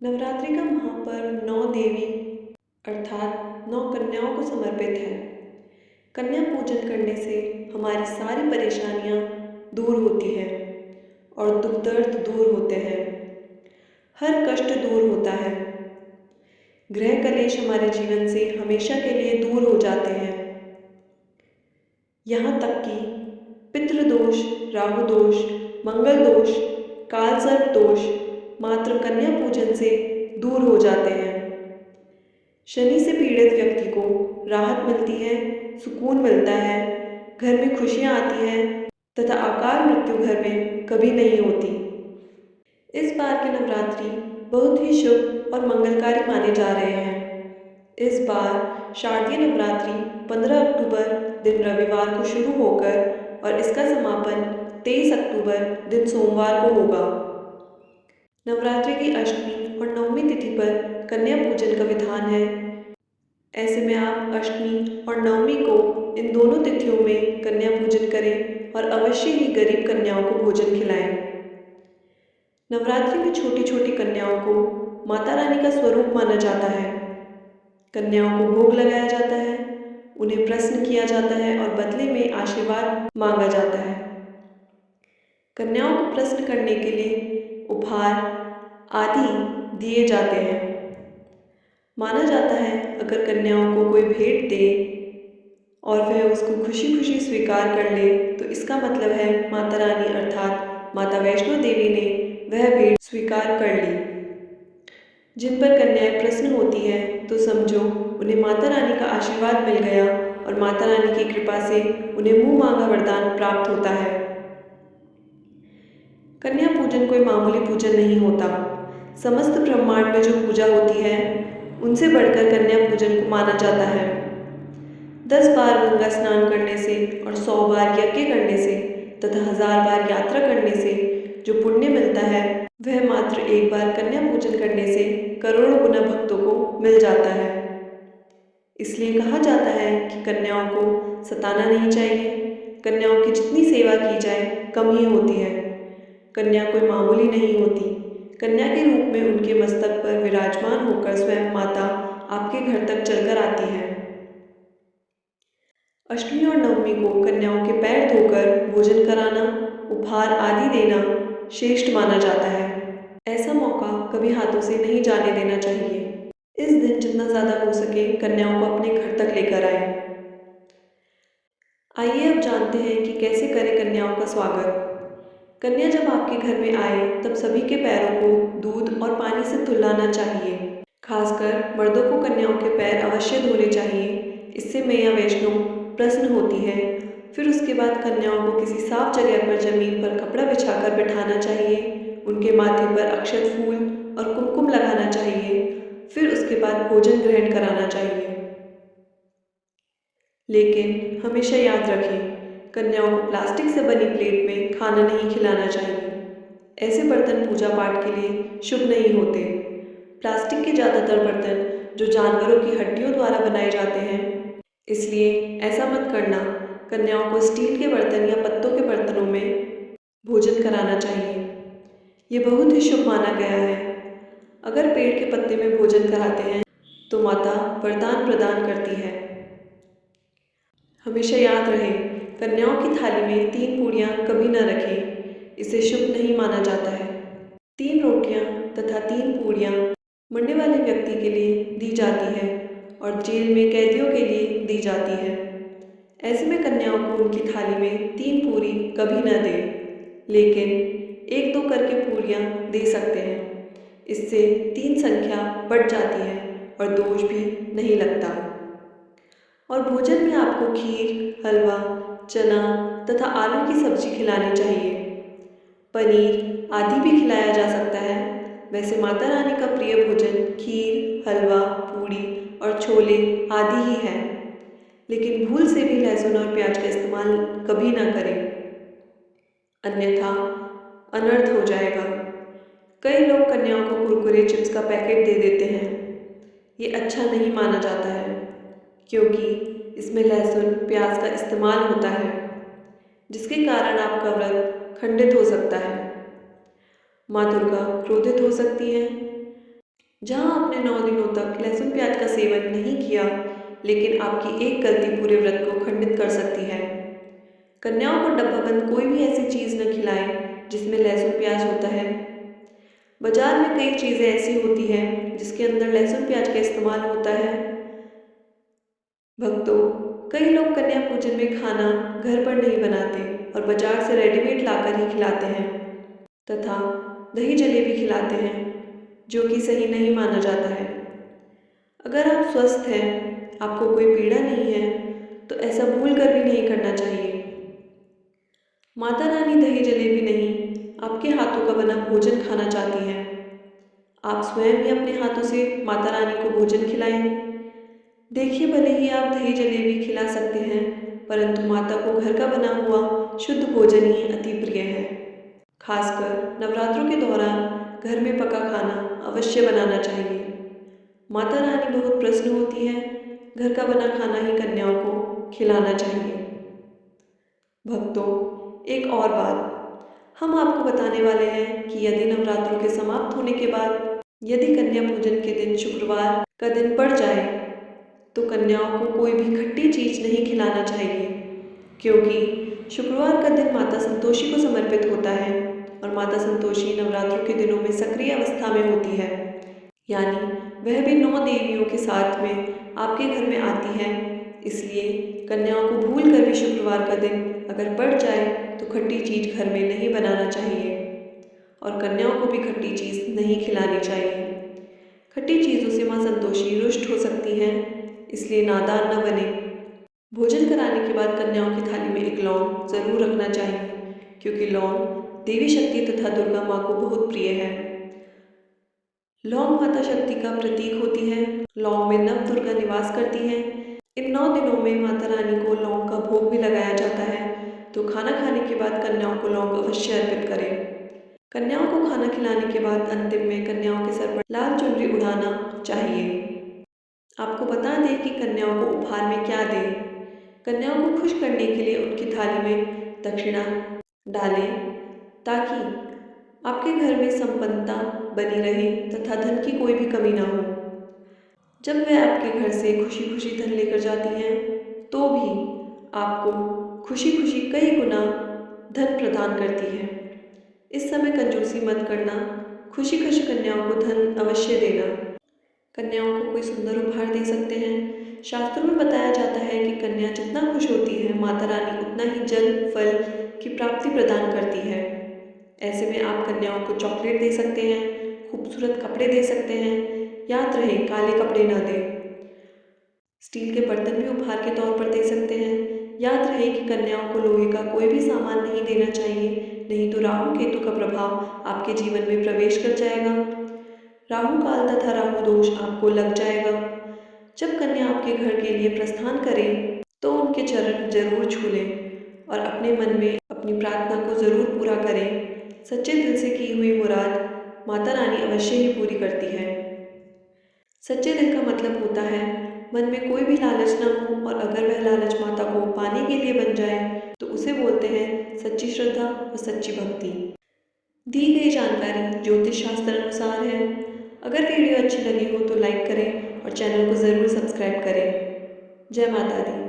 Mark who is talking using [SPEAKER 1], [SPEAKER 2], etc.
[SPEAKER 1] नवरात्रि का महापर्व 9 देवी अर्थात 9 कन्याओं को समर्पित है। कन्या पूजन करने से हमारी सारी परेशानियां दूर होती हैं और दुख दर्द दूर होते हैं। हर कष्ट दूर होता है। ग्रह कलेश हमारे जीवन से हमेशा के लिए दूर हो जाते हैं। यहाँ तक कि पितृदोष, राहु दोष, मंगल दोष, कालसर्प दोष मात्र कन्या पूजन से दूर हो जाते हैं। शनि से पीड़ित व्यक्ति को राहत मिलती है, सुकून मिलता है, घर में खुशियाँ आती हैं तथा अकाल मृत्यु घर में कभी नहीं होती। इस बार के नवरात्रि बहुत ही शुभ और मंगलकारी माने जा रहे हैं। इस बार शारदीय नवरात्रि 15 अक्टूबर दिन रविवार को शुरू होकर और इसका समापन 23 अक्टूबर दिन सोमवार को होगा। नवरात्रि की अष्टमी और नवमी तिथि पर कन्या पूजन का विधान है। ऐसे में आप अष्टमी और नवमी को इन दोनों तिथियों में कन्या पूजन करें और अवश्य ही गरीब कन्याओं को भोजन खिलाएं। नवरात्रि में छोटी छोटी कन्याओं को माता रानी का स्वरूप माना जाता है। कन्याओं को भोग लगाया जाता है, उन्हें प्रसन्न किया जाता है और बदले में आशीर्वाद मांगा जाता है। कन्याओं को प्रसन्न करने के लिए उपहार आदि दिए जाते हैं। माना जाता है अगर कन्याओं को कोई भेंट दे और वह उसको खुशी खुशी स्वीकार कर ले तो इसका मतलब है माता रानी अर्थात माता वैष्णो देवी ने वह भेंट स्वीकार कर ली। जिन पर कन्याएं प्रसन्न होती हैं तो समझो उन्हें माता रानी का आशीर्वाद मिल गया और माता रानी की कृपा से उन्हें मुँह मांगा वरदान प्राप्त होता है। कन्या पूजन कोई मामूली पूजन नहीं होता। समस्त ब्रह्मांड में जो पूजा होती है उनसे बढ़कर कन्या पूजन को माना जाता है। 10 बार गंगा स्नान करने से और 100 बार यज्ञ करने से तथा 1000 बार यात्रा करने से जो पुण्य मिलता है वह मात्र एक बार कन्या पूजन करने से करोड़ों गुना भक्तों को मिल जाता है। इसलिए कहा जाता है कि कन्याओं को सताना नहीं चाहिए। कन्याओं की जितनी सेवा की जाए कम ही होती है। कन्या कोई मामूली नहीं होती। कन्या के रूप में उनके मस्तक पर विराजमान होकर स्वयं माता आपके घर तक चलकर आती है। अष्टमी और नवमी को कन्याओं के पैर धोकर भोजन कराना, उपहार आदि देना श्रेष्ठ माना जाता है। ऐसा मौका कभी हाथों से नहीं जाने देना चाहिए। इस दिन जितना ज़्यादा हो सके कन्याओं को अपने घर तक लेकर आए। आइए अब जानते हैं कि कैसे करें कन्याओं का स्वागत। कन्या जब आपके घर में आए तब सभी के पैरों को दूध और पानी से धुलाना चाहिए। खासकर मर्दों को कन्याओं के पैर अवश्य धोने चाहिए। इससे मैया वैष्णो प्रसन्न होती है। फिर उसके बाद कन्याओं को किसी साफ जगह पर जमीन पर कपड़ा बिछाकर बिठाना चाहिए। उनके माथे पर अक्षत फूल और कुमकुम लगाना चाहिए। फिर उसके बाद भोजन ग्रहण कराना चाहिए। लेकिन हमेशा याद रखें, कन्याओं को प्लास्टिक से बनी प्लेट में खाना नहीं खिलाना चाहिए। ऐसे बर्तन पूजा पाठ के लिए शुभ नहीं होते। प्लास्टिक के ज़्यादातर बर्तन जो जानवरों की हड्डियों द्वारा बनाए जाते हैं, इसलिए ऐसा मत करना। कन्याओं को स्टील के बर्तन या पत्तों के बर्तनों में भोजन कराना चाहिए। ये बहुत ही शुभ माना गया है। अगर पेड़ के पत्ते में भोजन कराते हैं तो माता वरदान प्रदान करती है। हमेशा याद रहे, कन्याओं की थाली में 3 पूड़ियाँ कभी न रखें। इसे शुभ नहीं माना जाता है। 3 रोटियाँ तथा 3 पूड़ियाँ मरने वाले व्यक्ति के लिए दी जाती है और जेल में कैदियों के लिए दी जाती है। ऐसे में कन्याओं को उनकी थाली में 3 पूरी कभी न दें, लेकिन 1-2 करके पूड़ियाँ दे सकते हैं। इससे 3 संख्या बढ़ जाती है और दोष भी नहीं लगता। और भोजन में आपको खीर, हलवा, चना तथा आलू की सब्जी खिलानी चाहिए। पनीर आदि भी खिलाया जा सकता है। वैसे माता रानी का प्रिय भोजन खीर, हलवा, पूड़ी और छोले आदि ही है। लेकिन भूल से भी लहसुन और प्याज का इस्तेमाल कभी ना करें, अन्यथा अनर्थ हो जाएगा। कई लोग कन्याओं को कुरकुरे चिप्स का पैकेट दे देते हैं। ये अच्छा नहीं माना जाता है क्योंकि इसमें लहसुन प्याज का इस्तेमाल होता है, जिसके कारण आपका व्रत खंडित हो सकता है। माँ दुर्गा क्रोधित हो सकती हैं। जहां आपने 9 दिनों तक लहसुन प्याज का सेवन नहीं किया, लेकिन आपकी एक गलती पूरे व्रत को खंडित कर सकती है। कन्याओं को डब्बाबंद कोई भी ऐसी चीज़ न खिलाएं जिसमें लहसुन प्याज होता है। बाजार में कई चीज़ें ऐसी होती हैं जिसके अंदर लहसुन प्याज का इस्तेमाल होता है। भक्तों, कई लोग कन्या पूजन में खाना घर पर नहीं बनाते और बाजार से रेडीमेड लाकर ही खिलाते हैं तथा दही जलेबी खिलाते हैं, जो कि सही नहीं माना जाता है। अगर आप स्वस्थ हैं, आपको कोई पीड़ा नहीं है, तो ऐसा भूल कर भी नहीं करना चाहिए। माता रानी दही जलेबी नहीं, आपके हाथों का बना भोजन खाना चाहती हैं। आप स्वयं ही अपने हाथों से माता रानी को भोजन खिलाएं। देखिए, भले ही आप दही जलेबी खिला सकते हैं, परंतु माता को घर का बना हुआ शुद्ध भोजन ही अति प्रिय है। खासकर नवरात्रों के दौरान घर में पका खाना अवश्य बनाना चाहिए। माता रानी बहुत प्रसन्न होती है, घर का बना खाना ही कन्याओं को खिलाना चाहिए। भक्तों, एक और बात हम आपको बताने वाले हैं कि यदि नवरात्रों के समाप्त होने के बाद यदि कन्या पूजन के दिन शुक्रवार का दिन पड़ जाए, तो कन्याओं को कोई भी खट्टी चीज़ नहीं खिलाना चाहिए, क्योंकि शुक्रवार का दिन माता संतोषी को समर्पित होता है और माता संतोषी नवरात्रों के दिनों में सक्रिय अवस्था में होती है, यानी वह भी 9 देवियों के साथ में आपके घर में आती है। इसलिए कन्याओं को भूल कर भी शुक्रवार का दिन अगर पड़ जाए तो खट्टी चीज़ घर में नहीं बनाना चाहिए और कन्याओं को भी खट्टी चीज़ नहीं खिलानी चाहिए। खट्टी चीज़ों से माँ संतोषी रुष्ट हो सकती हैं, इसलिए नादान न बने। भोजन कराने के बाद कन्याओं की थाली में एक लौंग जरूर रखना चाहिए, क्योंकि लौंग देवी शक्ति तथा दुर्गा माँ को बहुत प्रिय है। लौंग माता शक्ति का प्रतीक होती है। लौंग में नव दुर्गा निवास करती हैं। इन 9 दिनों में माता रानी को लौंग का भोग भी लगाया जाता है, तो खाना खाने के बाद कन्याओं को लौंग अवश्य अर्पित करें। कन्याओं को खाना खिलाने के बाद अंतिम में कन्याओं के सर पर लाल चुनरी उड़ाना चाहिए। आपको बता दें कि कन्याओं को उपहार में क्या दें। कन्याओं को खुश करने के लिए उनकी थाली में दक्षिणा डालें, ताकि आपके घर में संपन्नता बनी रहे तथा धन की कोई भी कमी ना हो। जब वे आपके घर से खुशी खुशी धन लेकर जाती हैं, तो भी आपको खुशी खुशी कई गुना धन प्रदान करती है। इस समय कंजूसी मत करना, खुशी खुशी कन्याओं को धन अवश्य देना। कन्याओं को कोई सुंदर उपहार दे सकते हैं। शास्त्रों में बताया जाता है कि कन्या जितना खुश होती है, माता रानी उतना ही जल फल की प्राप्ति प्रदान करती है। ऐसे में आप कन्याओं को चॉकलेट दे सकते हैं, खूबसूरत कपड़े दे सकते हैं। याद रहे, काले कपड़े ना दें। स्टील के बर्तन भी उपहार के तौर पर दे सकते हैं। याद रहे कि कन्याओं को लोहे का कोई भी सामान नहीं देना चाहिए, नहीं तो राहु केतु का प्रभाव आपके जीवन में प्रवेश कर जाएगा। राहु काल तथा राहु दोष आपको लग जाएगा। जब कन्या आपके घर के लिए प्रस्थान करे, तो उनके चरण जरूर छू लें और अपने मन में अपनी प्रार्थना को जरूर पूरा करें। सच्चे दिल से की हुई मुराद माता रानी अवश्य ही पूरी करती है। सच्चे दिल का मतलब होता है मन में कोई भी लालच ना हो, और अगर वह लालच माता को पाने के लिए बन जाए तो उसे बोलते हैं सच्ची श्रद्धा और सच्ची भक्ति। दी गई जानकारी ज्योतिष शास्त्र अनुसार है। अगर वीडियो अच्छी लगी हो तो लाइक करें और चैनल को ज़रूर सब्सक्राइब करें। जय माता दी।